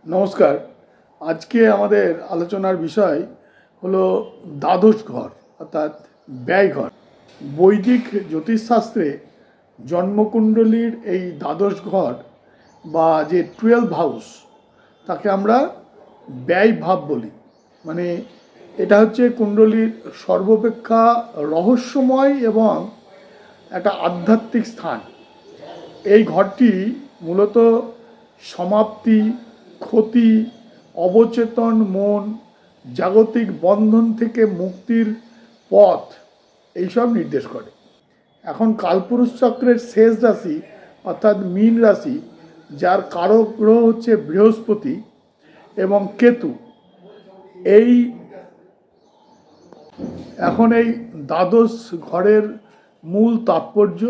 নমস্কার। আজকে আমাদের আলোচনার বিষয় হলো দ্বাদশ ঘর অর্থাৎ ব্যয়ঘর। বৈদিক জ্যোতিষশাস্ত্রে জন্মকুণ্ডলীর এই দ্বাদশ ঘর বা যে 12 হাউস তাকে আমরা ব্যয় ভাব বলি। মানে এটা হচ্ছে কুণ্ডলীর সর্বাপেক্ষা রহস্যময় এবং একটা আধ্যাত্মিক স্থান। এই ঘরটি মূলত সমাপ্তি, ক্ষতি, অবচেতন মন, জাগতিক বন্ধন থেকে মুক্তির পথ এইসব নির্দেশ করে। এখন কালপুরুষ চক্রের শেষ রাশি অর্থাৎ মীন রাশি, যার কারক গ্রহ হচ্ছে বৃহস্পতি এবং কেতু। এই এই দ্বাদশ ঘরের মূল তাৎপর্য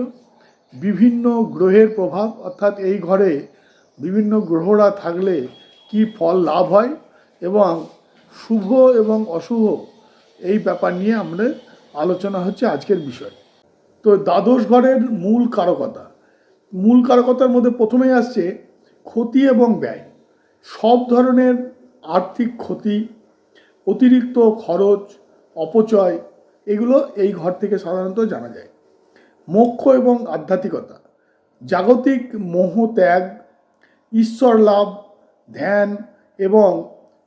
বিভিন্ন গ্রহের প্রভাব, অর্থাৎ এই ঘরে বিভিন্ন গ্রহরা থাকলে কি ফল লাভ হয় এবং শুভ এবং অশুভ এই ব্যাপার নিয়ে আমাদের আলোচনা হচ্ছে আজকের বিষয়। তো দ্বাদশ ঘরের মূল কারকতার মধ্যে প্রথমেই আসছে ক্ষতি এবং ব্যয়। সব ধরনের আর্থিক ক্ষতি, অতিরিক্ত খরচ, অপচয় এগুলো এই ঘর থেকে সাধারণত জানা যায়। মোক্ষ এবং আধ্যাত্মিকতা, জাগতিক মোহ ত্যাগ, ঈশ্বর লাভ, ধ্যান এবং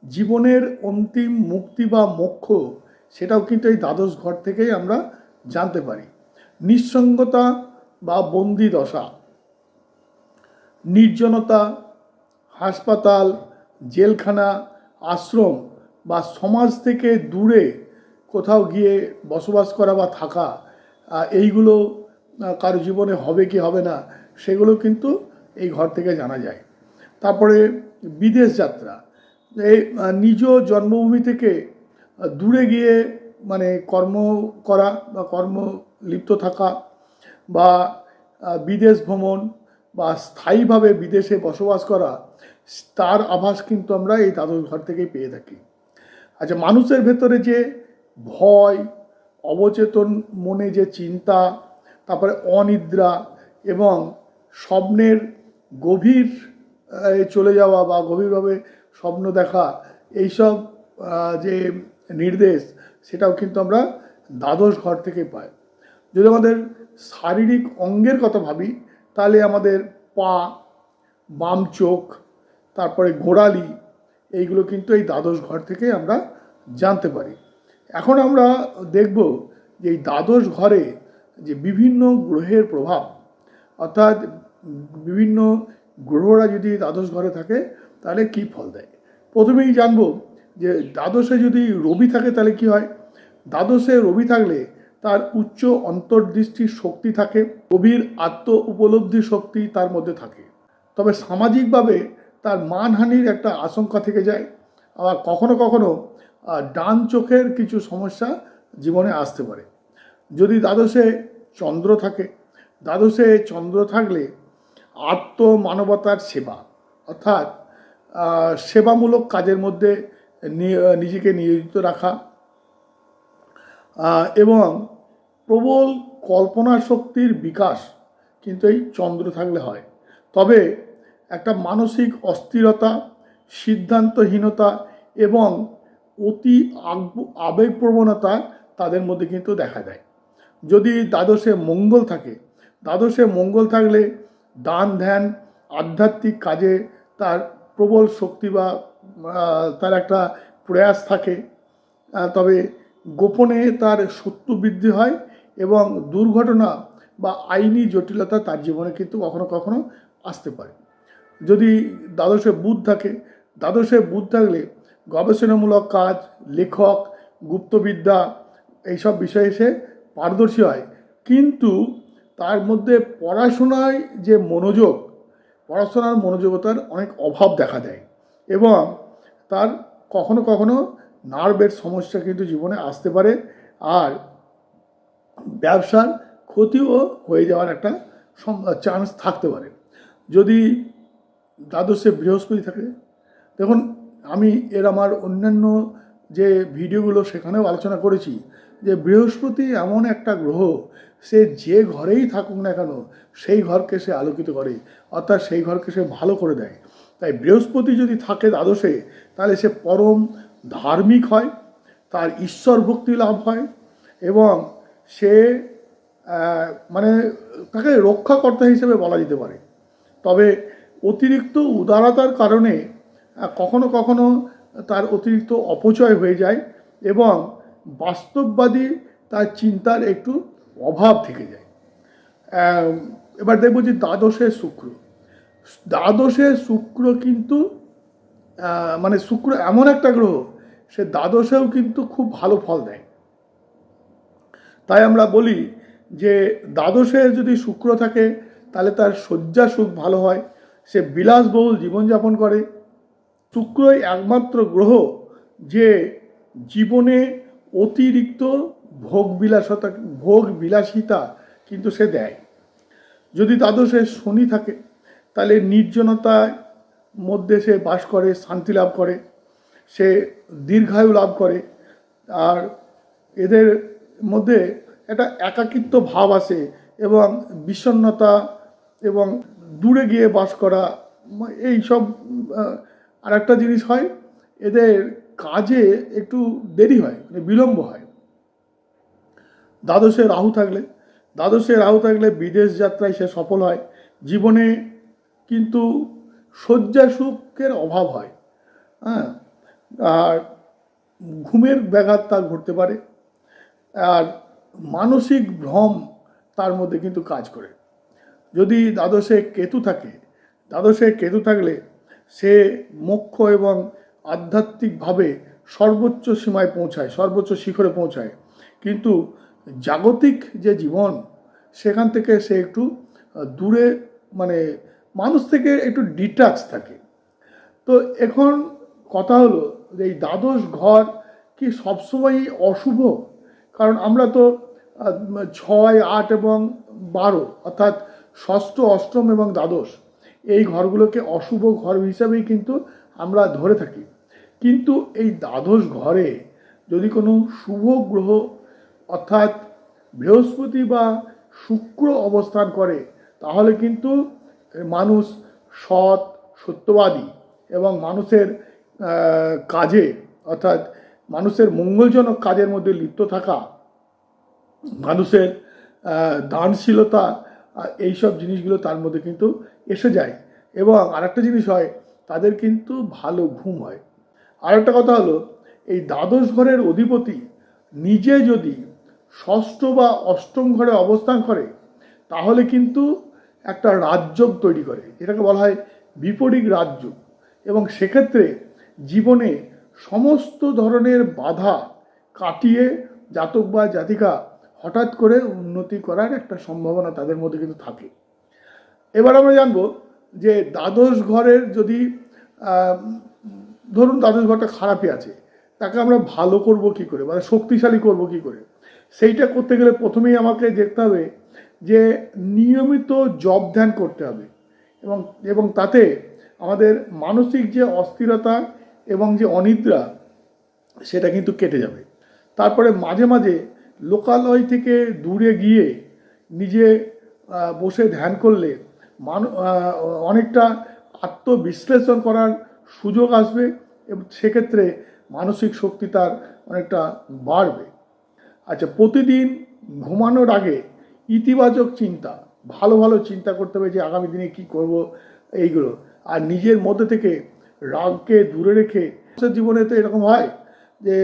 জীবনের অন্তিম মুক্তি বা মোক্ষ, সেটাও কিন্তু এই দ্বাদশ ঘর থেকেই আমরা জানতে পারি। নিঃসঙ্গতা বা বন্দি দশা, নির্জনতা, হাসপাতাল, জেলখানা, আশ্রম বা সমাজ থেকে দূরে কোথাও গিয়ে বসবাস করা বা থাকা, এইগুলো কারো জীবনে হবে কি হবে না সেগুলো কিন্তু এই ঘর থেকে জানা যায়। তারপরে বিদেশ যাত্রা, এই নিজ জন্মভূমি থেকে দূরে গিয়ে মানে কর্ম করা বা কর্ম লিপ্ত থাকা বা বিদেশ ভ্রমণ বা স্থায়ীভাবে বিদেশে বসবাস করা, তার আভাস কিন্তু আমরা এই দ্বাদশ ঘর থেকেই পেয়ে থাকি। আচ্ছা, মানুষের ভেতরে যে ভয়, অবচেতন মনে যে চিন্তা, তারপরে অনিদ্রা এবং স্বপ্নের গভীর চলে যাওয়া বা গভীরভাবে স্বপ্ন দেখা, এইসব যে নির্দেশ, সেটাও কিন্তু আমরা দ্বাদশ ঘর থেকে পাই। যদি আমাদের শারীরিক অঙ্গের কথা ভাবি, তাহলে আমাদের পা, বাম চোখ, তারপরে গোড়ালি, এইগুলো কিন্তু এই দ্বাদশ ঘর থেকে আমরা জানতে পারি। এখন আমরা দেখব যে এই দ্বাদশ ঘরে যে বিভিন্ন গ্রহের প্রভাব, অর্থাৎ বিভিন্ন গ্রহরা যদি দ্বাদশ ঘরে থাকে তাহলে কি ফল দেয়। প্রথমেই জানব যে দ্বাদশে যদি রবি থাকে তাহলে কি হয়। দ্বাদশে রবি থাকলে তার উচ্চ অন্তর্দৃষ্টির শক্তি থাকে, গভীর আত্ম উপলব্ধি শক্তি তার মধ্যে থাকে। তবে সামাজিকভাবে তার মানহানির একটা আশঙ্কা থেকে যায়। আবার কখনো কখনো ডান চোখের কিছু সমস্যা জীবনে আসতে পারে। যদি দ্বাদশে চন্দ্র থাকে, দ্বাদশে চন্দ্র থাকলে আত্মমানবতার সেবা, অর্থাৎ সেবামূলক কাজের মধ্যে নিজেকে নিয়োজিত রাখা এবং প্রবল কল্পনা শক্তির বিকাশ কিন্তু এই চন্দ্র থাকলে হয়। তবে একটা মানসিক অস্থিরতা, সিদ্ধান্তহীনতা এবং অতি আবেগপ্রবণতা তাদের মধ্যে কিন্তু দেখা যায়। যদি দ্বাদশে মঙ্গল থাকে, দ্বাদশে মঙ্গল থাকলে দান ধ্যান, আধ্যাত্মিক কাজে তার প্রবল শক্তি বা তার একটা প্রয়াস থাকে। তবে গোপনে তার শত্রু বৃদ্ধি হয় এবং দুর্ঘটনা বা আইনি জটিলতা তার জীবনে কিন্তু কখনো কখনো আসতে পারে। যদি দ্বাদশে বুধ থাকে, দ্বাদশে বুধ থাকলে গবেষণামূলক কাজ, লেখক, গুপ্তবিদ্যা এইসব বিষয়ে সে পারদর্শী হয়, কিন্তু তার মধ্যে পড়াশোনায় যে পড়াশোনার মনোযোগতার অনেক অভাব দেখা দেয় এবং তার কখনো কখনো নার্ভের সমস্যা কিন্তু জীবনে আসতে পারে। আর ব্যবসার ক্ষতিও হয়ে যাওয়ার একটা চান্স থাকতে পারে। যদি দ্বাদশে বৃহস্পতি থাকে, দেখুন আমি আমার অন্যান্য যে ভিডিওগুলো সেখানেও আলোচনা করেছি যে বৃহস্পতি এমন একটা গ্রহ, সে যে ঘরেই থাকুক না কেন সেই ঘরকে সে আলোকিত করে, অর্থাৎ সেই ঘরকে সে ভালো করে দেয়। তাই বৃহস্পতি যদি থাকে দ্বাদশে, তাহলে সে পরম ধার্মিক হয়, তার ঈশ্বর ভক্তি লাভ হয় এবং সে মানে তাকে রক্ষাকর্তা হিসেবে বলা যেতে পারে। তবে অতিরিক্ত উদারতার কারণে কখনো কখনো তার অতিরিক্ত অপচয় হয়ে যায় এবং বাস্তববাদী তার চিন্তার একটু অভাব থেকে যায়। এবার দেখব যে দ্বাদশে শুক্র। দ্বাদশে শুক্র কিন্তু মানে শুক্র এমন একটা গ্রহ, সে দ্বাদশেও কিন্তু খুব ভালো ফল দেয়। তাই আমরা বলি যে দ্বাদশে যদি শুক্র থাকে তাহলে তার শয্যা সুখ ভালো হয়, সে বিলাসবহুল জীবনযাপন করে। শুক্রই একমাত্র গ্রহ যে জীবনে অতিরিক্ত ভোগ বিলাসিতা কিন্তু সে দেয়। যদি দ্বাদশে শনি থাকে তাহলে নির্জনতার মধ্যে সে বাস করে, শান্তি লাভ করে, সে দীর্ঘায়ু লাভ করে। আর এদের মধ্যে একটা একাকিত্ব ভাব আসে এবং বিষণ্ণতা এবং দূরে গিয়ে বাস করা, এই সব। আর একটা জিনিস হয়, এদের কাজে একটু দেরি হয়, মানে বিলম্ব হয়। দ্বাদশে রাহু থাকলে বিদেশ যাত্রায় সে সফল হয়। জীবনে কিন্তু শয্যা সুখের অভাব হয়, হ্যাঁ, আর ঘুমের ব্যাঘাত তার ঘটতে পারে, আর মানসিক ভ্রম তার মধ্যে কিন্তু কাজ করে। যদি দ্বাদশে কেতু থাকলে সে মোক্ষ এবং আধ্যাত্মিকভাবে সর্বোচ্চ সীমায় পৌঁছায়, সর্বোচ্চ শিখরে পৌঁছায়, কিন্তু জাগতিক যে জীবন সেখান থেকে সে একটু দূরে, মানে মানুষ থেকে একটু ডিটাচ থাকে। তো এখন কথা হলো যে এই দ্বাদশ ঘর কি সবসময়ই অশুভ? কারণ আমরা তো 6, 8 এবং 12 অর্থাৎ ষষ্ঠ, অষ্টম এবং দ্বাদশ এই ঘরগুলোকে অশুভ ঘর হিসাবেই কিন্তু আমরা ধরে থাকি। কিন্তু এই দ্বাদশ ঘরে যদি কোনো শুভ গ্রহ অর্থাৎ বৃহস্পতি বা শুক্র অবস্থান করে তাহলে কিন্তু মানুষ সৎ, সত্যবাদী এবং মানুষের কাজে অর্থাৎ মানুষের মঙ্গলজনক কাজের মধ্যে লিপ্ত থাকা, মানুষের দানশীলতা, এইসব জিনিসগুলো তার মধ্যে কিন্তু এসে যায়। এবং আরেকটা জিনিস হয়, তাদের কিন্তু ভালো ঘুম হয়। আরেকটা কথা হলো, এই দ্বাদশ ঘরের অধিপতি নিজে যদি ষষ্ঠ বা অষ্টম ঘরে অবস্থান করে তাহলে কিন্তু একটা রাজযোগ তৈরি করে, এটাকে বলা হয় বিপরীত রাজযোগ। এবং সেক্ষেত্রে জীবনে সমস্ত ধরনের বাধা কাটিয়ে জাতক বা জাতিকা হঠাৎ করে উন্নতি করার একটা সম্ভাবনা তাদের মধ্যে কিন্তু থাকে। এবার আমরা জানবো যে দ্বাদশ ঘরের যদি ধরুন দ্বাদশ ঘরটা খারাপই আছে, তাকে আমরা ভালো করব কি করে, মানে শক্তিশালী করব কি করে, সেইটা করতে গেলে প্রথমেই আমাকে দেখতে হবে যে নিয়মিত জপ ধ্যান করতে হবে এবং তাতে আমাদের মানসিক যে অস্থিরতা এবং যে অনিদ্রা সেটা কিন্তু কেটে যাবে। তারপরে মাঝে মাঝে লোকালয় থেকে দূরে গিয়ে নিজে বসে ধ্যান করলে অনেকটা আত্মবিশ্লেষণ করার সুযোগ আসবে এবং সেক্ষেত্রে মানসিক শক্তি তার অনেকটা বাড়বে। আচ্ছা, প্রতিদিন ঘুমানোর আগে ইতিবাচক চিন্তা, ভালো ভালো চিন্তা করতে হবে যে আগামী দিনে কি করব এইগুলো। আর নিজের মধ্যে থেকে রাগকে দূরে রেখে, জীবনে তো এরকম হয় যে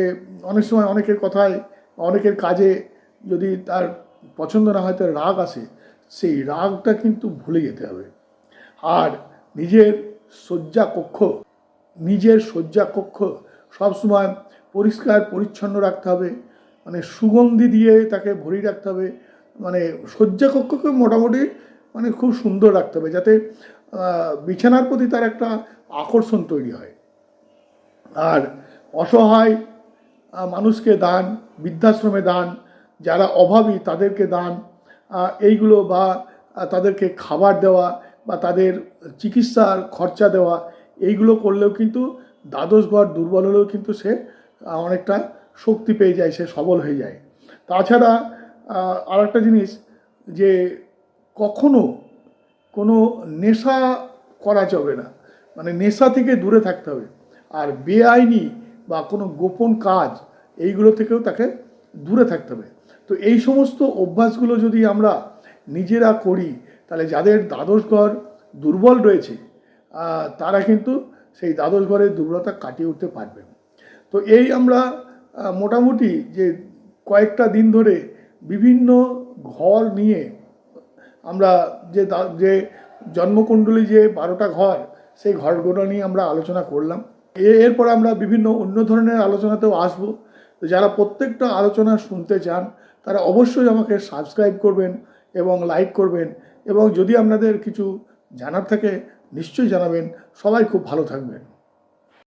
অনেক সময় অনেকের কথায়, অনেকের কাজে যদি তার পছন্দ না হয়, তার রাগ আসে, সেই রাগটা কিন্তু ভুলে যেতে হবে। আর নিজের শয্যা কক্ষ সবসময় পরিষ্কার পরিচ্ছন্ন রাখতে হবে, মানে সুগন্ধি দিয়ে তাকে ভরিয়ে রাখতে হবে। মানে শয্যা কক্ষকে মোটামুটি মানে খুব সুন্দর রাখতে হবে, যাতে বিছানার প্রতি তার একটা আকর্ষণ তৈরি হয়। আর অসহায় মানুষকে দান, বৃদ্ধাশ্রমে দান, যারা অভাবী তাদেরকে দান, এইগুলো, বা তাদেরকে খাবার দেওয়া বা তাদের চিকিৎসার খরচা দেওয়া, এইগুলো করলেও কিন্তু দ্বাদশ ঘর দুর্বল হলেও কিন্তু সে অনেকটা শক্তি পেয়ে যায়, সে সবল হয়ে যায়। তাছাড়া আর একটা জিনিস, যে কখনো কোনো নেশা করা যাবে না, মানে নেশা থেকে দূরে থাকতে হবে। আর বেআইনি বা কোনো গোপন কাজ এইগুলো থেকেও তাকে দূরে থাকতে হবে। তো এই সমস্ত অভ্যাসগুলো যদি আমরা নিজেরা করি, তাহলে যাদের দ্বাদশ ঘর দুর্বল রয়েছে তারা কিন্তু সেই দ্বাদশ ঘরের দুর্বলতা কাটিয়ে উঠতে পারবেন। তো এই আমরা মোটামুটি যে কয়েকটা দিন ধরে বিভিন্ন ঘর নিয়ে আমরা যে জন্মকুণ্ডলী যে 12টা ঘর, সেই ঘরগুলো নিয়ে আমরা আলোচনা করলাম। এরপর আমরা বিভিন্ন অন্য ধরনের আলোচনাতেও আসবো। তো যারা প্রত্যেকটা আলোচনা শুনতে চান তারা অবশ্যই আমাকে সাবস্ক্রাইব করবেন এবং লাইক করবেন, এবং যদি আপনাদের কিছু জানার থাকে নিশ্চয়ই জানাবেন। সবাই খুব ভালো থাকবেন।